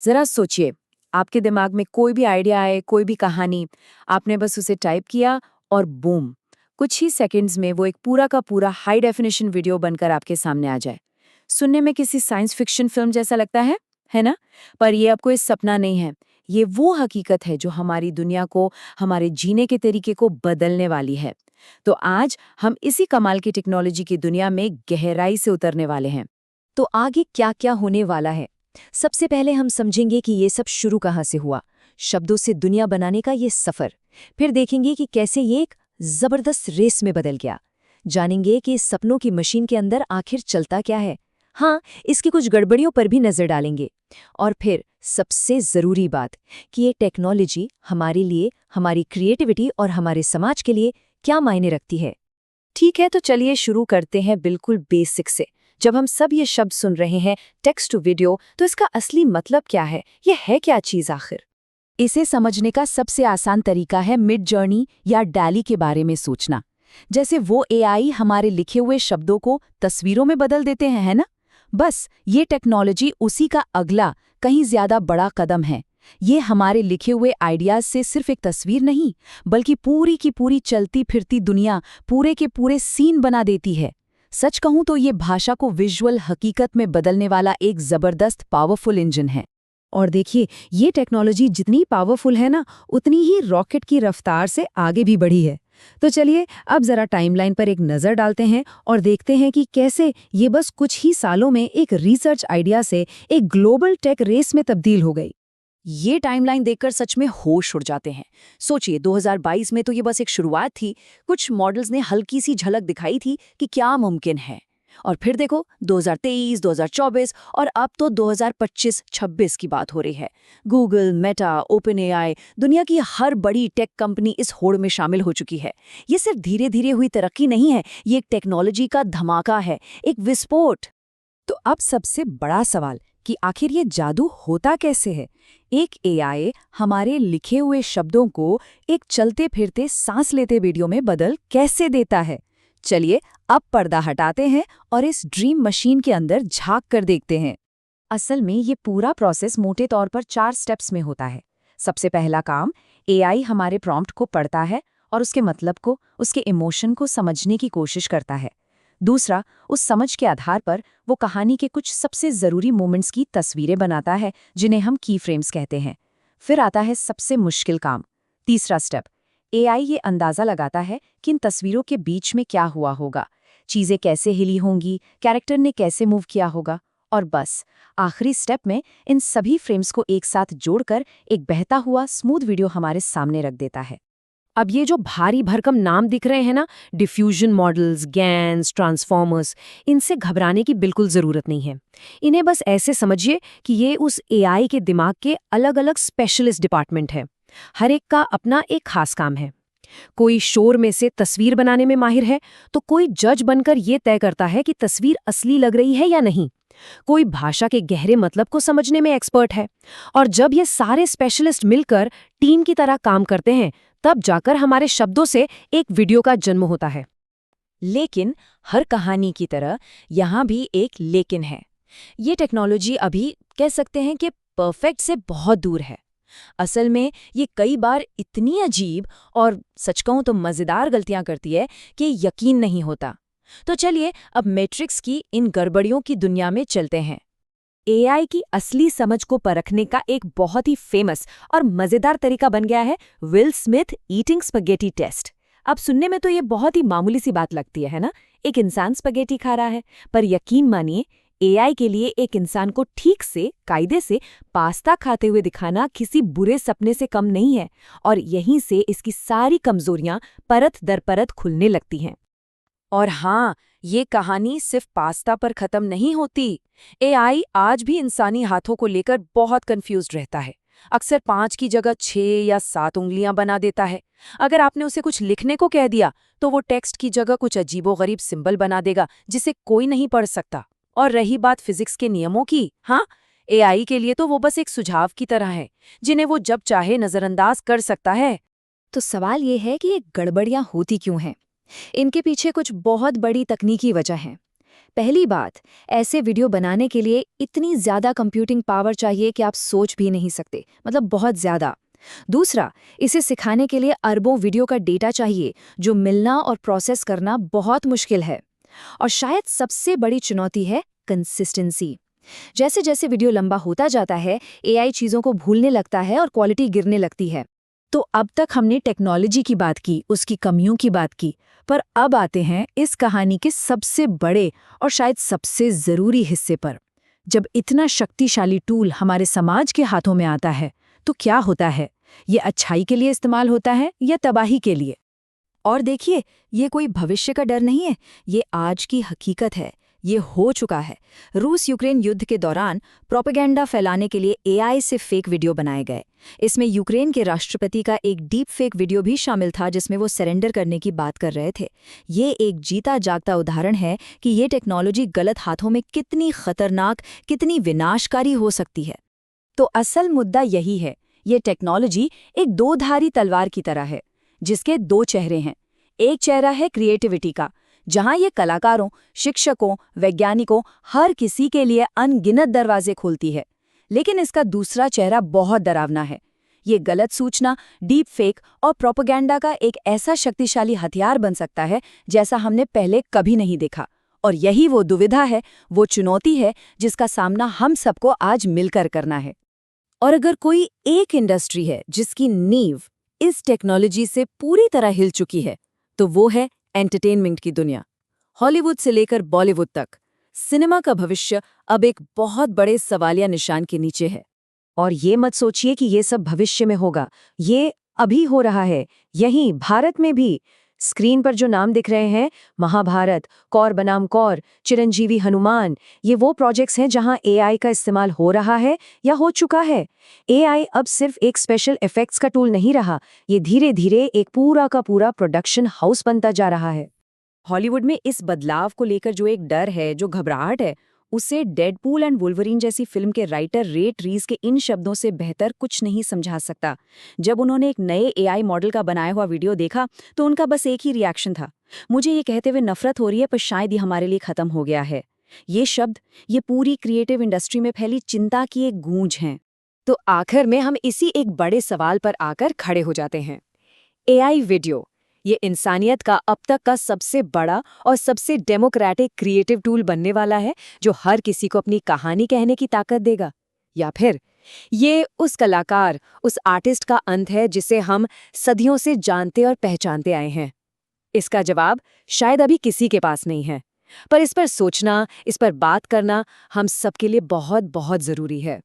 जरा सोचिए, आपके दिमाग में कोई भी आइडिया आए, कोई भी कहानी, आपने बस उसे टाइप किया और बूम, कुछ ही सेकंड्स में वो एक पूरा का पूरा हाई डेफिनेशन वीडियो बनकर आपके सामने आ जाए। सुनने में किसी साइंस फिक्शन फिल्म जैसा लगता है ना? पर ये अब कोई सपना नहीं है। ये वो हकीकत है जो हमारी दुनिया को, हमारे जीने के तरीके को बदलने वाली है। तो आज हम इसी कमाल की टेक्नोलॉजी की दुनिया में गहराई से उतरने वाले हैं। तो आगे क्या क्या होने वाला है? सबसे पहले हम समझेंगे कि ये सब शुरू कहाँ से हुआ, शब्दों से दुनिया बनाने का ये सफर। फिर देखेंगे कि कैसे ये एक जबरदस्त रेस में बदल गया। जानेंगे कि इस सपनों की मशीन के अंदर आखिर चलता क्या है। हाँ, इसकी कुछ गड़बड़ियों पर भी नजर डालेंगे। और फिर सबसे जरूरी बात कि ये टेक्नोलॉजी हमारे लिए, हमारी क्रिएटिविटी और हमारे समाज के लिए क्या मायने रखती है। ठीक है, तो चलिए शुरू करते हैं बिल्कुल बेसिक से। जब हम सब ये शब्द सुन रहे हैं, टेक्स्ट टू वीडियो, तो इसका असली मतलब क्या है? ये है क्या चीज़ आखिर? इसे समझने का सबसे आसान तरीका है मिड जर्नी या डैली के बारे में सोचना। जैसे वो एआई हमारे लिखे हुए शब्दों को तस्वीरों में बदल देते हैं, है ना? बस ये टेक्नोलॉजी उसी का अगला, कहीं ज्यादा बड़ा कदम है। ये हमारे लिखे हुए आइडियाज से सिर्फ एक तस्वीर नहीं, बल्कि पूरी की पूरी चलती फिरती दुनिया, पूरे के पूरे सीन बना देती है। सच कहूं तो ये भाषा को विजुअल हकीकत में बदलने वाला एक जबरदस्त पावरफुल इंजन है। और देखिए, ये टेक्नोलॉजी जितनी पावरफुल है ना, उतनी ही रॉकेट की रफ्तार से आगे भी बढ़ी है। तो चलिए अब जरा टाइमलाइन पर एक नज़र डालते हैं और देखते हैं कि कैसे ये बस कुछ ही सालों में एक रिसर्च आइडिया से एक ग्लोबल टेक रेस में तब्दील हो गई। ये टाइमलाइन देखकर सच में होश उड़ जाते हैं। सोचिए, 2022 में तो ये बस एक शुरुआत थी। कुछ मॉडल्स ने हल्की सी झलक दिखाई थी कि क्या मुमकिन है। और फिर देखो, 2023, 2024 और अब तो 2025-26 की बात हो रही है। गूगल, मेटा, ओपन एआई, दुनिया की हर बड़ी टेक कंपनी इस होड़ में शामिल हो चुकी है। ये सिर्फ धीरे धीरे हुई तरक्की नहीं है, ये एक टेक्नोलॉजी का धमाका है, एक विस्फोट। तो अब सबसे बड़ा सवाल कि आखिर ये जादू होता कैसे है? एक एआई हमारे लिखे हुए शब्दों को एक चलते फिरते सांस लेते वीडियो में बदल कैसे देता है? चलिए अब पर्दा हटाते हैं और इस ड्रीम मशीन के अंदर झांक कर देखते हैं। असल में ये पूरा प्रोसेस मोटे तौर पर 4 स्टेप्स में होता है। सबसे पहला काम, एआई हमारे प्रॉम्प्ट को पढ़ता है और उसके मतलब को, उसके इमोशन को समझने की कोशिश करता है। दूसरा, उस समझ के आधार पर वो कहानी के कुछ सबसे ज़रूरी मोमेंट्स की तस्वीरें बनाता है, जिन्हें हम की फ्रेम्स कहते हैं। फिर आता है सबसे मुश्किल काम, तीसरा स्टेप। एआई ये अंदाज़ा लगाता है कि इन तस्वीरों के बीच में क्या हुआ होगा, चीज़ें कैसे हिली होंगी, कैरेक्टर ने कैसे मूव किया होगा। और बस आखिरी स्टेप में इन सभी फ्रेम्स को एक साथ जोड़कर एक बहता हुआ स्मूथ वीडियो हमारे सामने रख देता है। अब ये जो भारी भरकम नाम दिख रहे हैं ना, डिफ्यूजन मॉडल्स, गैन्स, ट्रांसफॉर्मर्स, इनसे घबराने की बिल्कुल ज़रूरत नहीं है। इन्हें बस ऐसे समझिए कि ये उस एआई के दिमाग के अलग अलग स्पेशलिस्ट डिपार्टमेंट है। हर एक का अपना एक खास काम है। कोई शोर में से तस्वीर बनाने में माहिर है, तो कोई जज बनकर ये तय करता है कि तस्वीर असली लग रही है या नहीं। कोई भाषा के गहरे मतलब को समझने में एक्सपर्ट है। और जब ये सारे स्पेशलिस्ट मिलकर टीम की तरह काम करते हैं, तब जाकर हमारे शब्दों से एक वीडियो का जन्म होता है। लेकिन हर कहानी की तरह यहाँ भी एक लेकिन है। ये टेक्नोलॉजी अभी कह सकते हैं कि परफेक्ट से बहुत दूर है। असल में ये कई बार इतनी अजीब और सच कहूं तो मज़ेदार गलतियां करती है कि यकीन नहीं होता। तो चलिए अब मैट्रिक्स की इन गड़बड़ियों की दुनिया में चलते हैं। एआई की असली समझ को परखने का एक बहुत ही फेमस और मज़ेदार तरीका बन गया है Will Smith eating spaghetti test. अब सुनने में तो ये बहुत ही मामूली सी बात लगती है ना? एक इंसान स्पगेटी खा रहा है, पर यकीन मानिए एआई के लिए एक इंसान को ठीक से, कायदे से पास्ता खाते हुए दिखाना किसी बुरे सपने से कम नहीं है। और यहीं से इसकी सारी कमजोरियां परत दर परत खुलने लगती हैं। और हाँ, ये कहानी सिर्फ पास्ता पर खत्म नहीं होती। एआई आज भी इंसानी हाथों को लेकर बहुत कंफ्यूज्ड रहता है। अक्सर 5 की जगह 6 या 7 उंगलियां बना देता है। अगर आपने उसे कुछ लिखने को कह दिया, तो वो टेक्स्ट की जगह कुछ अजीबोगरीब सिंबल बना देगा, जिसे कोई नहीं पढ़ सकता। और रही बात फिजिक्स के नियमों की, हाँ, एआई के लिए तो वो बस एक सुझाव की तरह है, जिन्हें वो जब चाहे नजरअंदाज कर सकता है। तो सवाल ये है कि ये गड़बड़ियां होती क्यों हैं? इनके पीछे कुछ बहुत बड़ी तकनीकी वजह है। पहली बात, ऐसे वीडियो बनाने के लिए इतनी ज़्यादा कंप्यूटिंग पावर चाहिए कि आप सोच भी नहीं सकते, मतलब बहुत ज़्यादा। दूसरा, इसे सिखाने के लिए अरबों वीडियो का डेटा चाहिए, जो मिलना और प्रोसेस करना बहुत मुश्किल है। और शायद सबसे बड़ी चुनौती है कंसिस्टेंसी। जैसे जैसे वीडियो लंबा होता जाता है, एआई चीज़ों को भूलने लगता है और क्वालिटी गिरने लगती है। तो अब तक हमने टेक्नोलॉजी की बात की, उसकी कमियों की बात की, पर अब आते हैं इस कहानी के सबसे बड़े और शायद सबसे ज़रूरी हिस्से पर। जब इतना शक्तिशाली टूल हमारे समाज के हाथों में आता है, तो क्या होता है? ये अच्छाई के लिए इस्तेमाल होता है या तबाही के लिए? और देखिए, ये कोई भविष्य का डर नहीं है, ये आज की हकीकत है। ये हो चुका है। रूस यूक्रेन युद्ध के दौरान प्रोपेगेंडा फैलाने के लिए एआई से फेक वीडियो बनाए गए। इसमें यूक्रेन के राष्ट्रपति का एक डीप फेक वीडियो भी शामिल था, जिसमें वो सरेंडर करने की बात कर रहे थे। ये एक जीता जागता उदाहरण है कि ये टेक्नोलॉजी गलत हाथों में कितनी खतरनाक, कितनी विनाशकारी हो सकती है। तो असल मुद्दा यही है, ये टेक्नोलॉजी एक दो-धारी तलवार की तरह है, जिसके दो चेहरे हैं। एक चेहरा है क्रिएटिविटी का, जहां ये कलाकारों, शिक्षकों, वैज्ञानिकों, हर किसी के लिए अनगिनत दरवाजे खोलती है। लेकिन इसका दूसरा चेहरा बहुत डरावना है। ये गलत सूचना, डीप फेक और प्रोपेगेंडा का एक ऐसा शक्तिशाली हथियार बन सकता है जैसा हमने पहले कभी नहीं देखा। और यही वो दुविधा है, वो चुनौती है जिसका सामना हम सबको आज मिलकर करना है। और अगर कोई एक इंडस्ट्री है जिसकी नींव इस टेक्नोलॉजी से पूरी तरह हिल चुकी है, तो वो है एंटरटेनमेंट की दुनिया। हॉलीवुड से लेकर बॉलीवुड तक सिनेमा का भविष्य अब एक बहुत बड़े सवालिया निशान के नीचे है। और ये मत सोचिए कि ये सब भविष्य में होगा, ये अभी हो रहा है, यहीं भारत में भी। स्क्रीन पर जो नाम दिख रहे हैं, महाभारत, कौर बनाम कौर, चिरंजीवी हनुमान, ये वो प्रोजेक्ट्स हैं जहां एआई का इस्तेमाल हो रहा है या हो चुका है। एआई अब सिर्फ एक स्पेशल इफेक्ट्स का टूल नहीं रहा, ये धीरे धीरे एक पूरा का पूरा प्रोडक्शन हाउस बनता जा रहा है। हॉलीवुड में इस बदलाव को लेकर जो एक डर है, जो घबराहट है, उसे डेडपूल एंड वुल्वरीन जैसी फिल्म के राइटर रे ट्रीज के इन शब्दों से बेहतर कुछ नहीं समझा सकता। जब उन्होंने एक नए एआई मॉडल का बनाया हुआ वीडियो देखा, तो उनका बस एक ही रिएक्शन था, मुझे ये कहते हुए नफरत हो रही है, पर शायद ये हमारे लिए खत्म हो गया है। ये शब्द, ये पूरी क्रिएटिव इंडस्ट्री में फैली चिंता की एक गूंज है। तो आखिर में हम इसी एक बड़े सवाल पर आकर खड़े हो जाते हैं। एआई वीडियो, ये इंसानियत का अब तक का सबसे बड़ा और सबसे डेमोक्रेटिक क्रिएटिव टूल बनने वाला है, जो हर किसी को अपनी कहानी कहने की ताकत देगा? या फिर ये उस कलाकार, उस आर्टिस्ट का अंत है जिसे हम सदियों से जानते और पहचानते आए हैं? इसका जवाब शायद अभी किसी के पास नहीं है, पर इस पर सोचना, इस पर बात करना हम सबके लिए बहुत बहुत जरूरी है।